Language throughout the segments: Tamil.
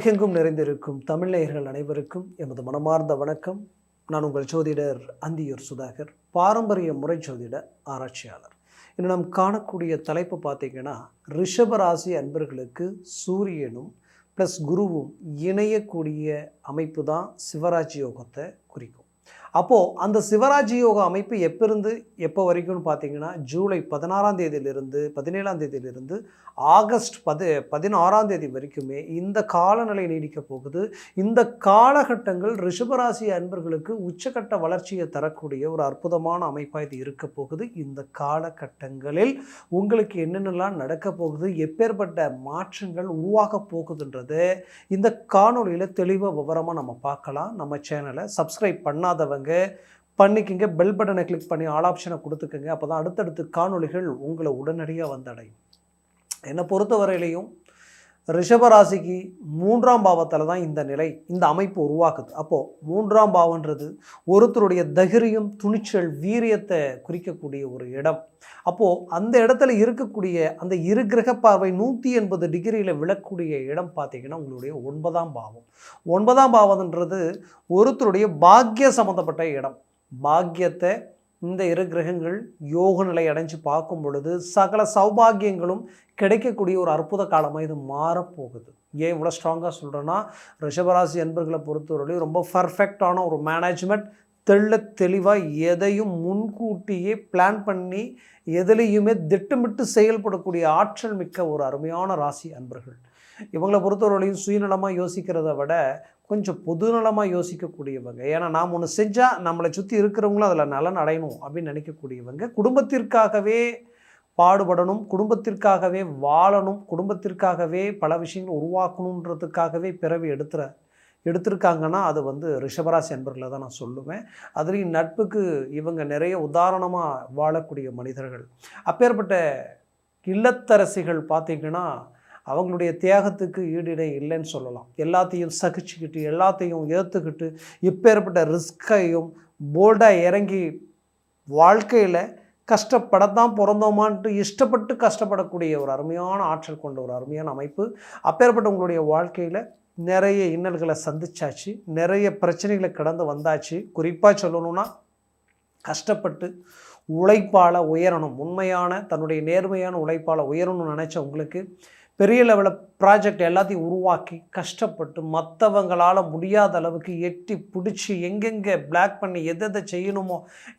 உலகெங்கும் நிறைந்திருக்கும் தமிழ் நேயர்கள் அனைவருக்கும் எமது மனமார்ந்த வணக்கம். நான் உங்கள் ஜோதிடர் அந்தியூர் சுதாகர், பாரம்பரிய முறை ஜோதிட ஆராய்ச்சியாளர். இன்னும் நாம் காணக்கூடிய தலைப்பு பார்த்திங்கன்னா, ரிஷபராசி அன்பர்களுக்கு சூரியனும் ப்ளஸ் குருவும் இணையக்கூடிய அமைப்பு தான் சிவராஜ் யோகத்தை குறிக்கும். அப்போது அந்த சிவராஜ் யோக அமைப்பு எப்போ எப்போ வரைக்கும்னு பார்த்தீங்கன்னா, ஜூலை 16ஆம் தேதியிலிருந்து 17ஆம் தேதியிலிருந்து ஆகஸ்ட் 16ஆம் தேதி வரைக்குமே இந்த காலநிலை நீடிக்க போகுது. இந்த காலகட்டங்கள் ரிஷபராசி அன்பர்களுக்கு உச்சக்கட்ட வளர்ச்சியை தரக்கூடிய ஒரு அற்புதமான அமைப்பாக இது இருக்க போகுது. இந்த காலகட்டங்களில் உங்களுக்கு என்னென்னலாம் நடக்க போகுது, எப்பேற்பட்ட மாற்றங்கள் உருவாக போகுதுன்றது இந்த காணொலியில் தெளிவாக விவரமாக நம்ம பார்க்கலாம். நம்ம சேனலை சப்ஸ்கிரைப் பண்ணாதவங்க பண்ணிக்கங்க, பெல் பட்டனை கிளிக் பண்ணி ஆல் ஆப்ஷனை கொடுத்துக்கங்க. அப்போ தான் அடுத்தடுத்து காணொலிகள் உங்களை உடனடியாக வந்தடையும். என்னை பொறுத்தவரையிலையும் ரிஷபராசிக்கு 3ஆம் பாவத்தில் தான் இந்த அமைப்பு உருவாக்குது. அப்போது 3ஆம் பாவன்றது ஒருத்தருடைய தைரியம், துணிச்சல், வீரியத்தை குறிக்கக்கூடிய ஒரு இடம். அப்போது அந்த இடத்துல இருக்கக்கூடிய அந்த இரு கிரக பார்வை 180 டிகிரியில் விழக்கூடிய இடம் பார்த்திங்கன்னா உங்களுடைய 9ஆம் பாவம். 9ஆம் பாவம்ன்றது ஒருத்தருடைய பாக்கிய சம்மந்தப்பட்ட இடம். பாக்கியத்தை இந்த இரு கிரகங்கள் யோக நிலை அடைஞ்சு பார்க்கும் பொழுது சகல சௌபாகியங்களும் கிடைக்கக்கூடிய ஒரு அற்புத காலமாக இது மாறப்போகுது. ஏன் இவ்வளோ ஸ்ட்ராங்காக சொல்கிறேன்னா, ரிஷபராசி அன்பர்களை பொறுத்தவரையிலும் ரொம்ப பர்ஃபெக்டான ஒரு மேனேஜ்மெண்ட், தெளிவாக எதையும் முன்கூட்டியே பிளான் பண்ணி எதுலேயுமே திட்டமிட்டு செயல்படக்கூடிய ஆற்றல் மிக்க ஒரு அருமையான ராசி அன்பர்கள். இவங்களை பொறுத்தவரையிலையும் சுயநலமாக யோசிக்கிறத விட கொஞ்சம் பொதுநலமாக யோசிக்கக்கூடியவங்க. ஏன்னா நாம் ஒன்று செஞ்சால் நம்மளை சுற்றி இருக்கிறவங்களும் அதில் நலன் அடையணும் அப்படின்னு நினைக்கக்கூடியவங்க. குடும்பத்திற்காகவே பாடுபடணும், குடும்பத்திற்காகவே வாழணும், குடும்பத்திற்காகவே பல விஷயங்கள் உருவாக்கணுன்றதுக்காகவே பிறவி எடுத்திருக்காங்கன்னா அது ரிஷபராசி அன்பர்களை தான் நான் சொல்லுவேன். அதுலேயும் நட்புக்கு இவங்க நிறைய உதாரணமாக வாழக்கூடிய மனிதர்கள். அப்பேற்பட்ட இல்லத்தரசிகள் பார்த்திங்கன்னா அவங்களுடைய தியாகத்துக்கு ஈடிடை இல்லைன்னு சொல்லலாம். எல்லாத்தையும் சகிச்சுக்கிட்டு, எல்லாத்தையும் ஏற்றுக்கிட்டு, இப்பேற்பட்ட ரிஸ்கையும் போல்டாக இறங்கி வாழ்க்கையில் கஷ்டப்படத்தான் பிறந்தோமான்ட்டு இஷ்டப்பட்டு கஷ்டப்படக்கூடிய ஒரு அருமையான ஆற்றல் கொண்ட ஒரு அருமையான அமைப்பு. அப்பேற்பட்ட உங்களுடைய வாழ்க்கையில் நிறைய இன்னல்களை சந்திச்சாச்சு, நிறைய பிரச்சனைகளை கடந்து வந்தாச்சு. குறிப்பாக சொல்லணும்னா, கஷ்டப்பட்டு உழைப்பால் உயரணும், உண்மையான தன்னுடைய நேர்மையான உழைப்பால் உயரணும்னு நினச்ச உங்களுக்கு பெரிய லெவலில் ப்ராஜெக்ட் எல்லாத்தையும் உருவாக்கி கஷ்டப்பட்டு மற்றவங்களால் முடியாத அளவுக்கு எட்டி பிடிச்சி எங்கெங்கே பிளாக் பண்ணி எதை செய்யணுமோ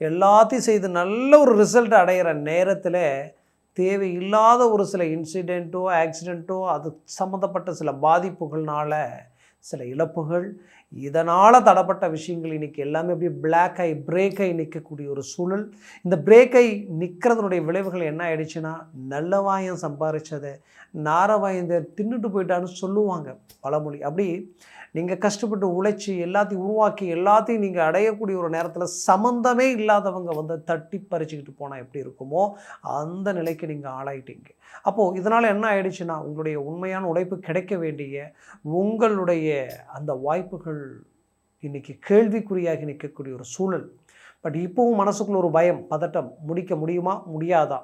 எல்லாத்தையும் செய்து நல்ல ஒரு ரிசல்ட் அடைகிற நேரத்தில் தேவையில்லாத ஒரு சில இன்சிடெண்ட்டோ ஆக்சிடெண்ட்டோ அது சம்மந்தப்பட்ட சில பாதிப்புகள்னால சில இழப்புகள், இதனால் தடப்பட்ட விஷயங்கள் இன்றைக்கி எல்லாமே அப்படியே பிளாக் ஆகி பிரேக் ஆகி நிற்கக்கூடிய ஒரு சூழல். இந்த பிரேக் ஆகி நிற்கிறதுனுடைய விளைவுகள் என்ன ஆயிடுச்சுன்னா, நல்ல வாயம் சம்பாதிச்சதை நாரவாயந்த தின்னுட்டு போயிட்டான்னு சொல்லுவாங்க பழமொழி. அப்படி நீங்கள் கஷ்டப்பட்டு உழைச்சி எல்லாத்தையும் உருவாக்கி எல்லாத்தையும் நீங்கள் அடையக்கூடிய ஒரு நேரத்தில் சம்மந்தமே இல்லாதவங்க தட்டி பறிச்சுக்கிட்டு போனால் எப்படி இருக்குமோ அந்த நிலைக்கு நீங்கள் ஆளாயிட்டீங்க. அப்போது இதனால் என்ன ஆயிடுச்சுன்னா, உங்களுடைய உண்மையான உழைப்பு கிடைக்க வேண்டிய உங்களுடைய அந்த வாய்ப்புகள் இன்றைக்கி கேள்விக்குறியாகி நிற்கக்கூடிய ஒரு சூழல். பட் இப்போவும் மனசுக்குள்ள ஒரு பயம், பதட்டம், முடிக்க முடியுமா முடியாதா,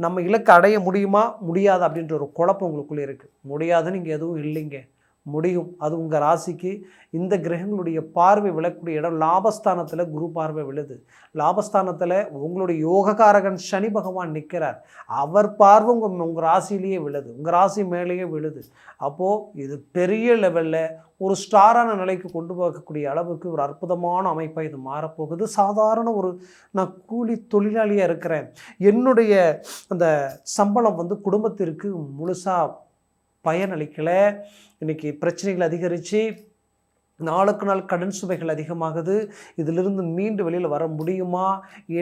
நம்ம இலக்கை அடைய முடியுமா முடியாதா அப்படின்ற ஒரு குழப்பம் உங்களுக்குள்ளே இருக்குது. முடியாதுன்னு இங்கே எதுவும் இல்லைங்க, முடியும். அது உங்கள் ராசிக்கு இந்த கிரகங்களுடைய பார்வை விழக்கூடிய இடம் லாபஸ்தானத்தில் குரு பார்வை விழுது. லாபஸ்தானத்தில் உங்களுடைய யோகக்காரகன் சனி பகவான் நிற்கிறார். அவர் பார்வை உங்கள் ராசியிலேயே விழுது, உங்கள் ராசி மேலேயே விழுது. அப்போது இது பெரிய லெவலில் ஒரு ஸ்டாரான நிலைக்கு கொண்டு போகக்கூடிய அளவுக்கு ஒரு அற்புதமான அமைப்பாக இது மாறப்போகுது. சாதாரண நான் கூலி தொழிலாளியாக இருக்கிறேன், என்னுடைய அந்த சம்பளம் குடும்பத்திற்கு முழுசாக பயனளிக்கலை, இன்றைக்கி பிரச்சனைகள் அதிகரித்து நாளுக்கு நாள் கடன் சுமைகள் அதிகமாகுது, இதிலிருந்து மீண்டு வெளியில் வர முடியுமா,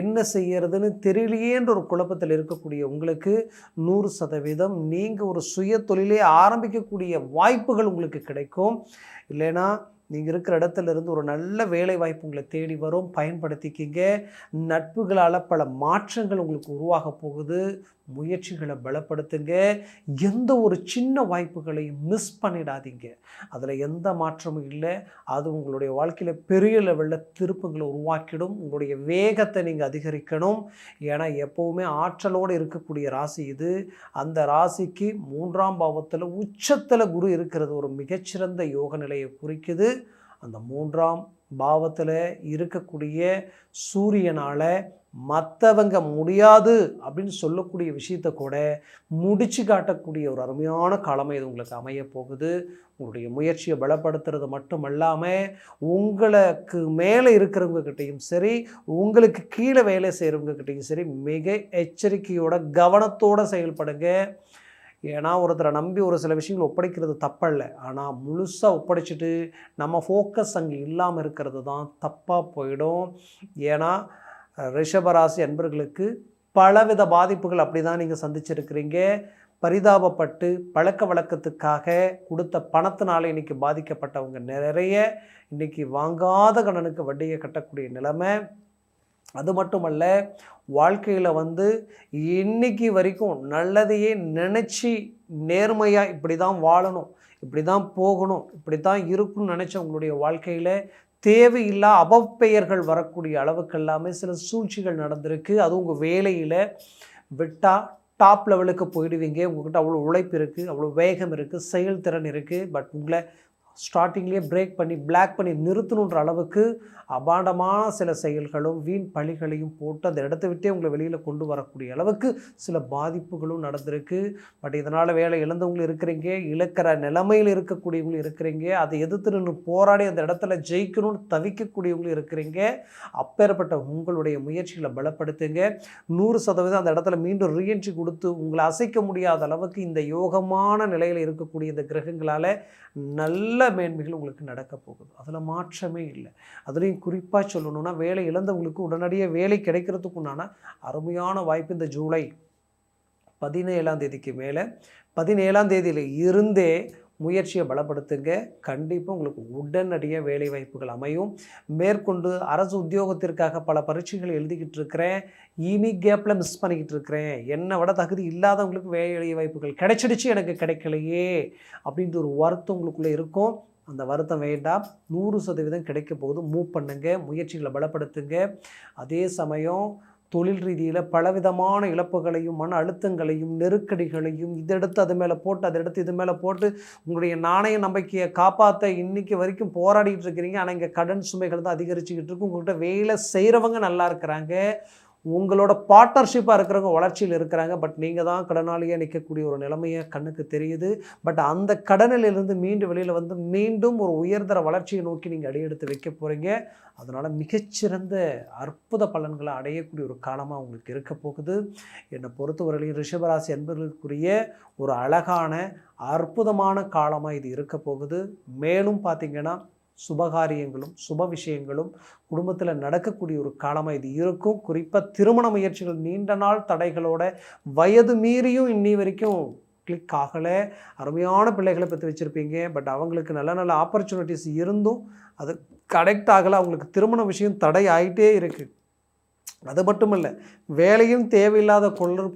என்ன செய்யறதுன்னு தெரியலையேன்ற ஒரு குழப்பத்தில் இருக்கக்கூடிய உங்களுக்கு 100% நீங்கள் ஒரு சுய தொழிலே ஆரம்பிக்கக்கூடிய வாய்ப்புகள் உங்களுக்கு கிடைக்கும். இல்லைன்னா நீங்கள் இருக்கிற இடத்துல இருந்து ஒரு நல்ல வேலை வாய்ப்பு உங்களை தேடி வரும், பயன்படுத்திக்கிங்க. நட்புகளால் பல மாற்றங்கள் உங்களுக்கு உருவாக போகுது. முயற்சிகளை பலப்படுத்துங்க. எந்த ஒரு சின்ன வாய்ப்புகளையும் மிஸ் பண்ணிடாதீங்க. அதில் எந்த மாற்றமும் இல்லை. அது உங்களுடைய வாழ்க்கையில் பெரிய லெவலில் திருப்பங்களை உருவாக்கிடும். உங்களுடைய வேகத்தை நீங்கள் அதிகரிக்கணும். ஏன்னா எப்போவுமே ஆற்றலோடு இருக்கக்கூடிய ராசி இது. அந்த ராசிக்கு 3ஆம் பாவத்தில் உச்சத்தில் குரு இருக்கிறது ஒரு மிகச்சிறந்த யோக நிலையை குறிக்குது. அந்த 3ஆம் பாவத்தில் இருக்கக்கூடிய சூரியனால் மற்றவங்க முடியாது அப்படின்னு சொல்லக்கூடிய விஷயத்தை கூட முடிச்சு காட்டக்கூடிய ஒரு அருமையான காலமாக இது உங்களுக்கு அமைய போகுது. உங்களுடைய முயற்சியை பலப்படுத்துறது மட்டுமல்லாமல் உங்களுக்கு மேலே இருக்கிறவங்கக்கிட்டையும் சரி, உங்களுக்கு கீழே வேலை செய்கிறவங்கக்கிட்டையும் சரி, மிக எச்சரிக்கையோட கவனத்தோடு செயல்படுங்க. ஏன்னா ஒருத்தரை நம்பி ஒரு சில விஷயங்கள் ஒப்படைக்கிறது தப்பல்ல. ஆனால் முழுசாக ஒப்படைச்சிட்டு நம்ம ஃபோக்கஸ் அங்கே இல்லாமல் இருக்கிறது தான் தப்பாக போயிடும். ஏன்னா ரிஷபராசி அன்பர்களுக்கு பலவித பாதிப்புகள் அப்படி தான் நீங்கள் சந்திச்சிருக்கிறீங்க. பரிதாபப்பட்டு பழக்க வழக்கத்துக்காக கொடுத்த பணத்தினால இன்றைக்கி பாதிக்கப்பட்டவங்க நிறைய. இன்றைக்கி வாங்காத கடனுக்கு வட்டியை கட்டக்கூடிய நிலைமை. அது மட்டுமல்ல, வாழ்க்கையில் இன்னைக்கு வரைக்கும் நல்லதையே நினச்சி நேர்மையாக இப்படி தான் வாழணும், இப்படி தான் போகணும், இப்படி தான் இருக்குன்னு நினச்ச உங்களுடைய வாழ்க்கையில் தேவையில்லா அவப்பெயர்கள் வரக்கூடிய அளவுக்கு எல்லாமே சில சூழ்ச்சிகள் நடந்திருக்கு. அதுவும் உங்கள் வேலையில் விட்டால் டாப் லெவலுக்கு போயிடுவீங்க. உங்கள்கிட்ட அவ்வளோ உழைப்பு இருக்குது, அவ்வளோ வேகம் இருக்குது, செயல்திறன் இருக்குது. பட் உங்களை ஸ்டார்டிங்லேயே பிரேக் பண்ணி பிளாக் பண்ணி நிறுத்தணுன்ற அளவுக்கு அபாண்டமான சில செயல்களும் வீண் பழிகளையும் போட்டு அந்த இடத்த விட்டே உங்களை வெளியில் கொண்டு வரக்கூடிய அளவுக்கு சில பாதிப்புகளும் நடந்திருக்கு. பட் இதனால் வேலை இழந்தவங்களும் இருக்கிறீங்க, இழக்கிற நிலைமையில் இருக்கக்கூடியவங்களும் இருக்கிறீங்க, அதை எதிர்த்து நின்று போராடி அந்த இடத்துல ஜெயிக்கணும்னு தவிக்கக்கூடியவங்களும் இருக்கிறீங்க. அப்பேற்பட்ட உங்களுடைய முயற்சிகளை பலப்படுத்துங்க. 100% அந்த இடத்துல மீண்டும் ரீஎன்ட்ரி கொடுத்து உங்களை அசைக்க முடியாத அளவுக்கு இந்த யோகமான நிலையில் இருக்கக்கூடிய இந்த கிரகங்களால் நல்ல மேன்மைகள் உங்களுக்கு நடக்க போகுது. அதில் மாற்றமே இல்லை. அதுலேயும் குறிப்பாக சொல்லணும்னா, வேலை இழந்தவங்களுக்கு உடனடியாக வேலை கிடைக்கிறதுக்கு உண்டான அருமையான வாய்ப்பு இந்த ஜூலை 17ஆம் தேதிக்கு மேலே 17ஆம் தேதியில் இருந்தே முயற்சியை பலப்படுத்துங்க. கண்டிப்பாக உங்களுக்கு உடனடியாக வேலை வாய்ப்புகள் அமையும். மேற்கொண்டு அரசு உத்தியோகத்திற்காக பல பரீட்சைகள் எழுதிக்கிட்டு இருக்கிறேன், கேப்பில் மிஸ் பண்ணிக்கிட்டு இருக்கிறேன், என்னை விட தகுதி இல்லாதவங்களுக்கு வேலை வாய்ப்புகள் கிடைச்சிடுச்சு, எனக்கு கிடைக்கலையே அப்படின்ற ஒரு வருத்தம் உங்களுக்குள்ளே இருக்கும். அந்த வருத்தம் வேண்டாம். 100% கிடைக்க போகுது. மூவ் பண்ணுங்க, முயற்சிகளை பலப்படுத்துங்க. அதே சமயம் தொழில் ரீதியில் பலவிதமான இழப்புகளையும் மன அழுத்தங்களையும் நெருக்கடிகளையும் இதெடுத்து அது மேலே போட்டு அதை எடுத்து இது மேலே போட்டு உங்களுடைய நாணய நம்பிக்கையை காப்பாற்ற இன்றைக்கி வரைக்கும் போராடிட்டு இருக்கிறீங்க. ஆனால் இங்கே கடன் சுமைகள் தான் அதிகரிச்சுக்கிட்டு இருக்கு. உங்கள்கிட்ட வேலை செய்கிறவங்க நல்லா இருக்கிறாங்க, உங்களோட பார்ட்னர்ஷிப்பாக இருக்கிறவங்க வளர்ச்சியில் இருக்கிறாங்க. பட் நீங்கள் தான் கடனாளியாக நிற்கக்கூடிய ஒரு நிலைமையை கண்ணுக்கு தெரியுது. பட் அந்த கடனிலிருந்து மீண்டும் வெளியில் மீண்டும் ஒரு உயர்தர வளர்ச்சியை நோக்கி நீங்கள் அடியெடுத்து வைக்க போகிறீங்க. அதனால் மிகச்சிறந்த அற்புத பலன்களை அடையக்கூடிய ஒரு காலமாக உங்களுக்கு இருக்க போகுது. என்னை பொறுத்தவரையிலும் ரிஷபராசி அன்பர்களுக்குரிய ஒரு அழகான அற்புதமான காலமாக இது இருக்க போகுது. மேலும் பார்த்திங்கன்னா சுபகாரியங்களும் சுப விஷயங்களும் குடும்பத்தில் நடக்கக்கூடிய ஒரு காலமாக இது இருக்கும். குறிப்பாக திருமண முயற்சிகள் நீண்ட நாள் தடைகளோட வயது மீறியும் இன்னி வரைக்கும் கிளிக் ஆகலை. அருமையான பிள்ளைகளை பற்றி வச்சுருப்பீங்க. பட் அவங்களுக்கு நல்ல நல்ல ஆப்பர்ச்சுனிட்டிஸ் இருந்தும் அது கனெக்ட் ஆகலை. அவங்களுக்கு திருமண விஷயம் தடை ஆகிட்டே இருக்குது. அது மட்டும் இல்லை, வேலையும் தேவையில்லாத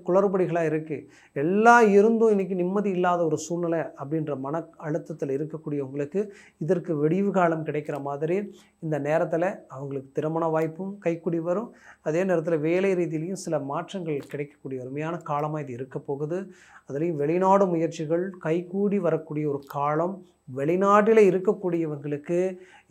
குளறுபடிகளாக இருக்குது. எல்லாம் இருந்தும் இன்றைக்கி நிம்மதி இல்லாத ஒரு சூழ்நிலை அப்படின்ற மன அழுத்தத்தில் இருக்கக்கூடியவங்களுக்கு இதற்கு வெடிவு காலம் கிடைக்கிற மாதிரி இந்த நேரத்தில் அவங்களுக்கு திருமண வாய்ப்பும் கைக்கூடி வரும். அதே நேரத்தில் வேலை ரீதியிலையும் சில மாற்றங்கள் கிடைக்கக்கூடிய அருமையான காலமாக இது இருக்க போகுது. அதுலேயும் வெளிநாடு முயற்சிகள் கைகூடி வரக்கூடிய ஒரு காலம். வெளிநாட்டில் இருக்கக்கூடியவங்களுக்கு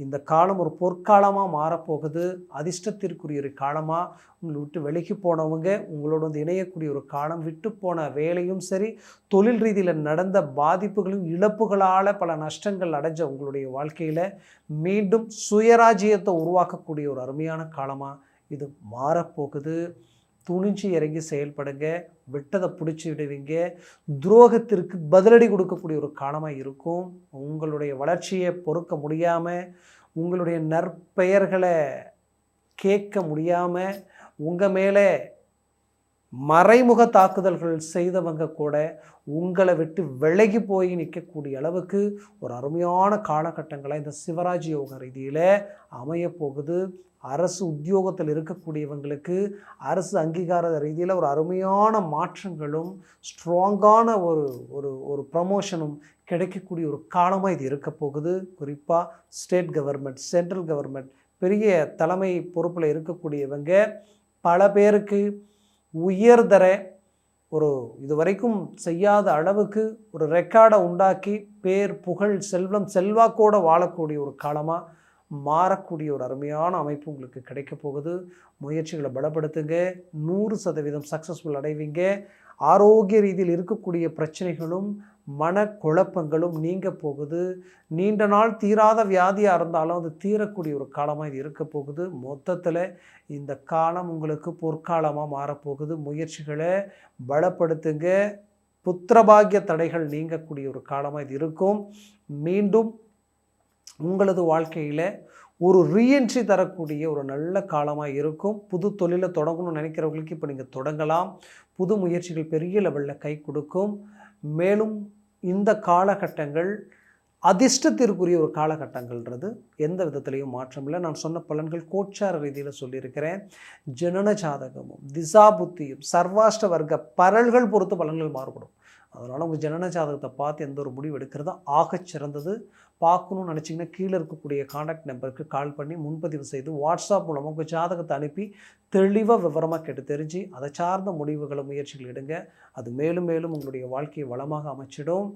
இந்த காலம் ஒரு பொற்காலமாக மாறப்போகுது. அதிர்ஷ்டத்திற்குரிய ஒரு காலமாக உங்களை விட்டு விலகி போனவங்க உங்களோட இணையக்கூடிய ஒரு காலம். விட்டு போன வேலையும் சரி, தொழில் ரீதியில் நடந்த பாதிப்புகளும் இழப்புகளால் பல நஷ்டங்கள் அடைஞ்ச உங்களுடைய வாழ்க்கையில் மீண்டும் சுயராஜ்யத்தை உருவாக்கக்கூடிய ஒரு அருமையான காலமாக இது மாறப்போகுது. துணிஞ்சு இறங்கி செயல்படுங்க. விட்டதை பிடிச்சி விடுவீங்க. துரோகத்திற்கு பதிலடி கொடுக்கக்கூடிய ஒரு காலமாக இருக்கும். உங்களுடைய வளர்ச்சியை பொறுக்க முடியாமல், உங்களுடைய நற்பெயர்களை கேட்க முடியாமல், உங்கள் மேலே மறைமுக தாக்குதல்கள் செய்தவங்க கூட உங்களை விட்டு விலகி போய் நிற்கக்கூடிய அளவுக்கு ஒரு அருமையான காலகட்டங்களை இந்த சிவராஜ் யோக ரீதியில் அமையப்போகுது. அரசு உத்தியோகத்தில் இருக்கக்கூடியவங்களுக்கு அரசு அங்கீகார ரீதியில் ஒரு அருமையான மாற்றங்களும் ஸ்ட்ராங்கான ஒரு ஒரு ஒரு ப்ரமோஷனும் கிடைக்கக்கூடிய ஒரு காலமாக இது இருக்க போகுது. குறிப்பாக ஸ்டேட் கவர்மெண்ட், சென்ட்ரல் கவர்மெண்ட், பெரிய தலைமை பொறுப்பில் இருக்கக்கூடியவங்க பல பேருக்கு உயர்தர ஒரு இதுவரைக்கும் செய்யாத அளவுக்கு ஒரு ரெக்கார்டை உண்டாக்கி பேர், புகழ், செல்வம், செல்வாக்கோடு வாழக்கூடிய ஒரு காலமாக மாறக்கூடிய ஒரு அருமையான அமைப்பு உங்களுக்கு கிடைக்க போகுது. முயற்சிகளை பலப்படுத்துங்க. 100% சக்ஸஸ்ஃபுல் அடைவீங்க. ஆரோக்கிய ரீதியில் இருக்கக்கூடிய பிரச்சனைகளும் மனக்குழப்பங்களும் நீங்க போகுது. நீண்ட நாள் தீராத வியாதியாக இருந்தாலும் அது தீரக்கூடிய ஒரு காலமாக இது இருக்க போகுது. மொத்தத்தில் இந்த காலம் உங்களுக்கு பொற்காலமாக மாறப்போகுது. முயற்சிகளை பலப்படுத்துங்க. புத்திரபாகிய தடைகள் நீங்கக்கூடிய ஒரு காலமாக இது இருக்கும். மீண்டும் உங்களது வாழ்க்கையில் ஒரு ரீஎன்ட்ரி தரக்கூடிய ஒரு நல்ல காலமாக இருக்கும். புது தொழிலை தொடங்கணும்னு நினைக்கிறவங்களுக்கு இப்போ நீங்கள் தொடங்கலாம். புது முயற்சிகள் பெரிய லெவலில் கை கொடுக்கும். மேலும் இந்த காலகட்டங்கள் அதிர்ஷ்டத்திற்குரிய ஒரு காலகட்டங்கள்ன்றது எந்த விதத்துலேயும் மாற்றம் இல்லை. நான் சொன்ன பலன்கள் கோச்சார ரீதியில் சொல்லியிருக்கிறேன். ஜனன ஜாதகமும் திசா புத்தியும் சர்வாஷ்ட வர்க்க பரல்கள் பொறுத்து பலன்கள் மாறுபடும். அதனால் உங்கள் ஜனன ஜாதகத்தை பார்த்து எந்த ஒரு முடிவு எடுக்கிறதோ ஆகச் சிறந்தது. பார்க்கணும்னு நினச்சிங்கன்னா கீழே இருக்கக்கூடிய காண்டாக்ட் நம்பருக்கு கால் பண்ணி முன்பதிவு செய்து வாட்ஸ்அப் மூலமாக உங்கள் ஜாதகத்தை அனுப்பி தெளிவாக விவரமாக கேட்டு தெரிஞ்சு அதை சார்ந்த முடிவுகளை, முயற்சிகள் எடுங்க. அது மேலும் மேலும் உங்களுடைய வாழ்க்கையை வளமாக அமைச்சிடும்.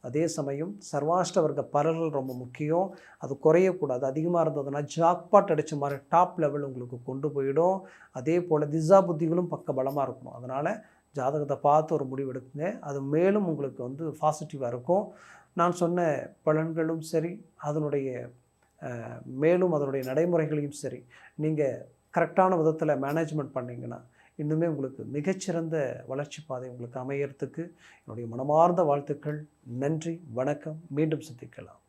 அதே சமயம் சர்வாஷ்ட வர்க்க பலன்கள் ரொம்ப முக்கியம். அது குறையக்கூடாது. அதிகமாக இருந்ததுன்னா ஜாக்பாட் அடித்த மாதிரி டாப் லெவல் உங்களுக்கு கொண்டு போயிடும். அதே போல் திசா புத்திகளும் பக்க பலமாக இருக்கணும். அதனால் ஜாதகத்தை பார்த்து ஒரு முடிவு எடுக்குங்க. அது மேலும் உங்களுக்கு பாசிட்டிவாக இருக்கும். நான் சொன்ன பலன்களும் சரி, அதனுடைய மேலும் அதனுடைய நடைமுறைகளையும் சரி நீங்கள் கரெக்டான விதத்தில் மேனேஜ்மெண்ட் பண்ணிங்கன்னா இன்னுமே உங்களுக்கு மிகச்சிறந்த வளர்ச்சி பாதை உங்களுக்கு அமையறதுக்கு என்னுடைய மனமார்ந்த வாழ்த்துக்கள். நன்றி, வணக்கம். மீண்டும் சந்திக்கலாம்.